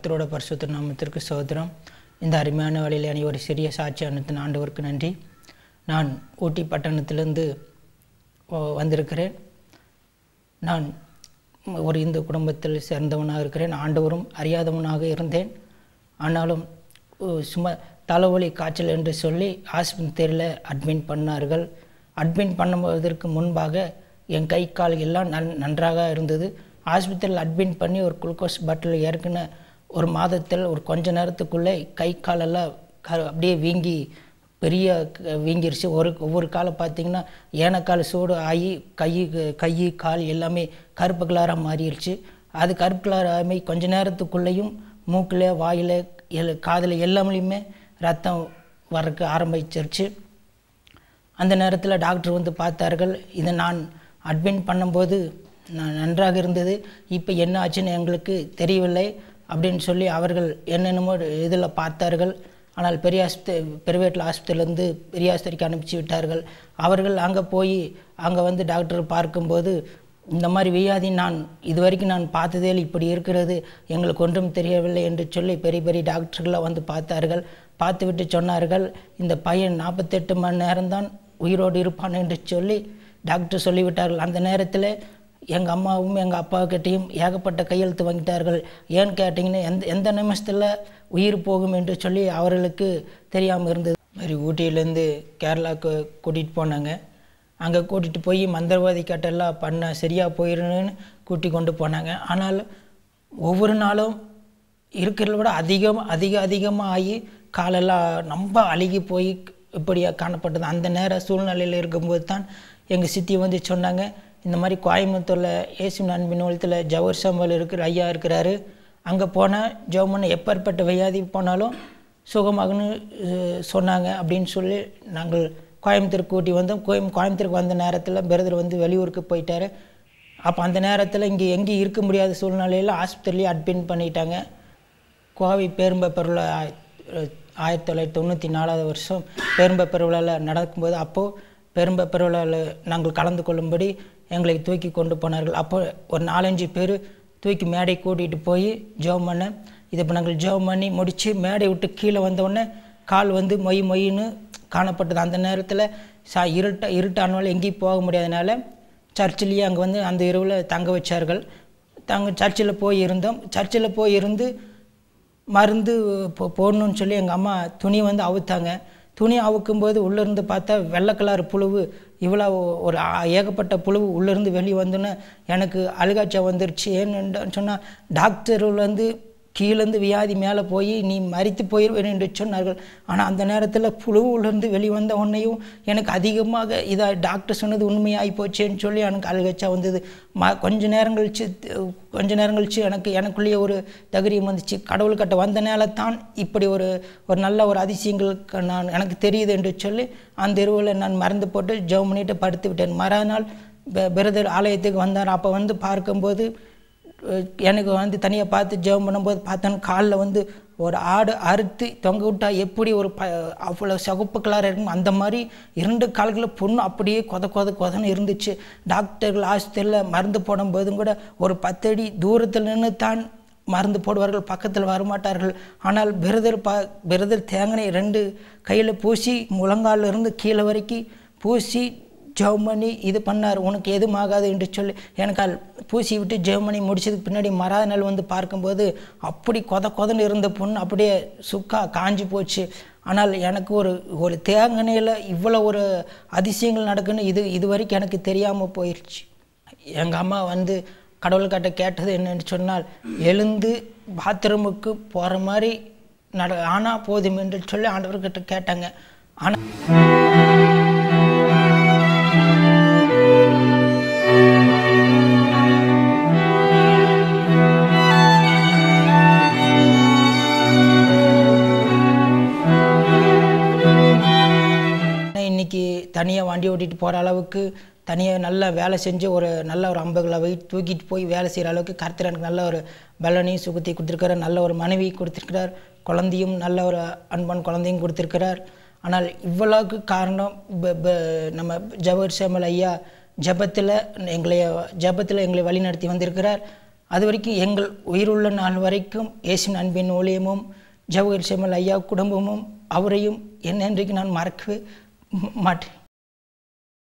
கர்த்தரோட பரிசுத்த நாமத்திற்கு ஸ்தோத்திரம். இந்த அருமையான வேளையிலே அணி ஒரு சிறிய சாட்சி அனுத்தின ஆண்டவருக்கு நன்றி. நான் ஊட்டி பட்டணத்திலிருந்து வந்திருக்கிறேன். நான் ஒரு இந்து குடும்பத்தில் சேர்ந்தவனாக இருக்கிறேன். ஆண்டவரும் அறியாதவனாக இருந்தேன். ஆனாலும் சும்மா தலைவலி காய்ச்சல் என்று சொல்லி ஆஸ்பத்திரியில் அட்மிட் பண்ணார்கள். அட்மிட் பண்ணுவதற்கு முன்பாக என் கை கால் எல்லாம் நன்றாக இருந்தது. ஆஸ்பத்திரியில் அட்மிட் பண்ணி ஒரு குளுக்கோஸ் பாட்டில் ஏற்கனவே ஒரு மாதத்தில் ஒரு கொஞ்ச நேரத்துக்குள்ளே கை காலெல்லாம் அப்படியே வீங்கிருச்சு. ஒவ்வொரு காலம் பார்த்திங்கன்னா ஏனக்கால் சூடு ஆகி கை கால் எல்லாமே கருப்பு கலராக மாறிடுச்சு. அது கருப்பு கலர் ஆகி கொஞ்ச நேரத்துக்குள்ளேயும் மூக்கில் வாயில் காதில் எல்லாமே ரத்தம் வரக்கு ஆரம்பிச்சிருச்சு. அந்த நேரத்தில் டாக்டர் வந்து பார்த்தார்கள். இதை நான் அட்மிட் பண்ணும்போது நன்றாக இருந்தது, இப்போ என்ன ஆச்சுன்னு எங்களுக்கு தெரியவில்லை அப்படின்னு சொல்லி அவர்கள் என்னென்னமோ இதில் பார்த்தார்கள். ஆனால் பிரைவேட் ஆஸ்பத்திரியிலேருந்து பெரிய ஆஸ்பத்திரிக்கு அனுப்பிச்சி விட்டார்கள். அவர்கள் அங்கே போய் அங்கே வந்து டாக்டர் பார்க்கும்போது இந்த மாதிரி வியாதி நான் இது வரைக்கும் நான் பார்த்ததே இப்படி இருக்கிறது, எங்களுக்கு ஒன்றும் தெரியவில்லை என்று சொல்லி பெரிய டாக்டர்களை வந்து பார்த்தார்கள். பார்த்துவிட்டு சொன்னார்கள், இந்த பையன் 48 மணி நேரம்தான் உயிரோடு இருப்பான் என்று சொல்லி டாக்டர் சொல்லிவிட்டார்கள். அந்த நேரத்தில் எங்கள் அம்மாவும் எங்கள் அப்பாக்கிட்டையும் ஏகப்பட்ட கையெழுத்து வாங்கிட்டார்கள். ஏன்னு கேட்டிங்கன்னா எந்த நிமிஷத்தில் உயிர் போகும் என்று சொல்லி அவர்களுக்கு தெரியாமல் இருந்தது. மாதிரி ஊட்டியிலேருந்து கேரளாவுக்கு கூட்டிகிட்டு போனாங்க. அங்கே கூட்டிகிட்டு போய் மந்திரவாதி கட்டெல்லாம் பண்ண சரியாக போயிடணுன்னு கொண்டு போனாங்க. ஆனால் ஒவ்வொரு நாளும் இருக்கிறத விட அதிகமாக ஆகி காலெல்லாம் ரொம்ப அழுகி போய் இப்படியாக காணப்பட்டது. அந்த நேர சூழ்நிலையில் இருக்கும்போது தான் எங்கள் சித்தி வந்து சொன்னாங்க, இந்த மாதிரி கோயம்புத்தூரில் இயேசு அன்பின் ஊழியத்தில் ஜவஹர் சம்பல் ஐயா இருக்கிறாரு, அங்கே போனால் ஜெபம் எப்பேற்பட்ட வியாதி போனாலும் சுகமாகன்னு சொன்னாங்க அப்படின்னு சொல்லி நாங்கள் கோயம்புத்தூருக்கு கூட்டி வந்தோம். கோயம்புத்தூருக்கு வந்த நேரத்தில் பிரதர் வந்து வெளியூருக்கு போயிட்டார். அப்போ அந்த நேரத்தில் இங்கே எங்கேயும் இருக்க முடியாத சூழ்நிலையில் ஆஸ்பத்திரிலேயே அட்மிட் பண்ணிட்டாங்க. கோவை பேரும்ப பெருவிழா 1994 வருஷம் பேரும்ப பெருவிழாவில் நடக்கும்போது அப்போது பேரும்ப பெருவிழாவில் நாங்கள் கலந்து கொள்ளும்படி எங்களை தூக்கி கொண்டு போனார்கள். அப்போ ஒரு 4-5 பேர் தூக்கி மேடை கூட்டிகிட்டு போய் ஜெபம் பண்ண. இதை இப்போ நாங்கள் ஜெபம் பண்ணி முடித்து மேடை விட்டு கீழே வந்தோடனே கால் வந்து மொயின்னு காணப்பட்டது. அந்த நேரத்தில் இருட்டானாலும் எங்கேயும் போக முடியாதனால சர்ச்சிலேயே அங்கே வந்து அந்த இரவில் தங்க வச்சார்கள். சர்ச்சில் போய் இருந்தோம். சர்ச்சில் போய் இருந்து மருந்து போடணுன்னு சொல்லி எங்கள் அம்மா துணி வந்து அவுத்தாங்க. துணி அவுக்கும்போது உள்ளேருந்து பார்த்தா வெள்ளை கலர் புழுவு, இவ்வளோ ஒரு ஏகப்பட்ட புழுவு உள்ளேருந்து வெளியே வந்தோன்னே எனக்கு அழுகாச்சா வந்துருச்சு. ஏன்னு சொன்னால் டாக்டர் வந்து கீழேருந்து வியாதி மேலே போய் நீ மரித்து போயிடுவேன் என்று சொன்னார்கள். ஆனால் அந்த நேரத்தில் புழுவுலேருந்து வெளிவந்த உடனேயும் எனக்கு அதிகமாக இதாக டாக்டர் சொன்னது உண்மையாகி போச்சேன்னு சொல்லி எனக்கு அழுகச்சா வந்தது. கொஞ்ச நேரம் கழிச்சு எனக்குள்ளேயே ஒரு தைரியம் வந்துச்சு. கடவுள்கிட்ட வந்த நேரத்தான் இப்படி ஒரு நல்ல ஒரு அதிசயங்கள் எனக்கு தெரியுது என்று சொல்லி அந்த இரவில் நான் மறந்து போட்டு ஜெபம் பண்ணிட்டு படுத்து விட்டேன். மறுநாள் பிரதர் ஆலயத்துக்கு வந்தார். அப்போ வந்து பார்க்கும்போது எனக்கு வந்து தனியாக பார்த்து ஜெபம் பண்ணும்போது பார்த்தோன்னு காலில் வந்து ஒரு ஆடு அறுத்து தொங்க விட்டால் எப்படி ஒரு அவ்வளோ சகுப்பு கலராக இருக்கும் அந்த மாதிரி 2 கால்களில் புண்ணு அப்படியே கொதன்னு இருந்துச்சு. டாக்டர்கள் ஆஸ்பத்திரியில் மருந்து போடும்போதும் கூட ஒரு 10 அடி தூரத்தில் நின்று தான் மருந்து போடுவார்கள், பக்கத்தில் வரமாட்டார்கள். ஆனால் பிரதர் தேங்கனை 2 கையில் பூசி முழங்காலில் இருந்து கீழே வரைக்கும் பூசி ஜெபம் பண்ணி இது பண்ணார். உனக்கு எதுவும் ஆகாது என்று சொல்லி எனக்கு பூசி விட்டு ஜெபம் பண்ணி முடிச்சதுக்கு பின்னாடி மறாத நாள் வந்து பார்க்கும்போது அப்படி கொதன்னு இருந்த பொண்ணு அப்படியே காஞ்சி போச்சு. ஆனால் எனக்கு ஒரு தேங்கனையில் இவ்வளோ ஒரு அதிசயங்கள் நடக்குன்னு இது வரைக்கும் எனக்கு தெரியாமல் போயிடுச்சு. எங்கள் அம்மா வந்து கடவுள்கிட்ட கேட்டது என்னன்னு சொன்னால், எழுந்து பாத்ரூமுக்கு போகிற மாதிரி ஆனால் போதும் என்று சொல்லி ஆண்டவர்கிட்ட கேட்டாங்க. ஆனால் இன்னைக்கு தனியாக வண்டி ஓட்டிகிட்டு போகிற அளவுக்கு தனியாக நல்லா வேலை செஞ்சு ஒரு நல்ல ஒரு 50 கிலோ வெயிட் தூக்கிட்டு போய் வேலை செய்கிற அளவுக்கு கர்த்தர் எனக்கு நல்ல ஒரு பலனையும் சுகத்தை கொடுத்துருக்கிறார். நல்ல ஒரு மனைவி கொடுத்துருக்கிறார். குழந்தையும் நல்ல ஒரு அன்பான குழந்தையும் கொடுத்துருக்கிறார். ஆனால் இவ்வளவுக்கு காரணம் நம்ம ஜவஹர் சம்பல் ஐயா ஜபத்தில் எங்களை வழி நடத்தி வந்திருக்கிறார். அது வரைக்கும் எங்கள் உயிருள்ள நாள் வரைக்கும் இயேசுவின் அன்பின் ஊழியமும் ஜவஹர் செம்மல் ஐயா குடும்பமும் அவரையும் என்னென்றைக்கு நான் மறக்கவே மாட்டேன்.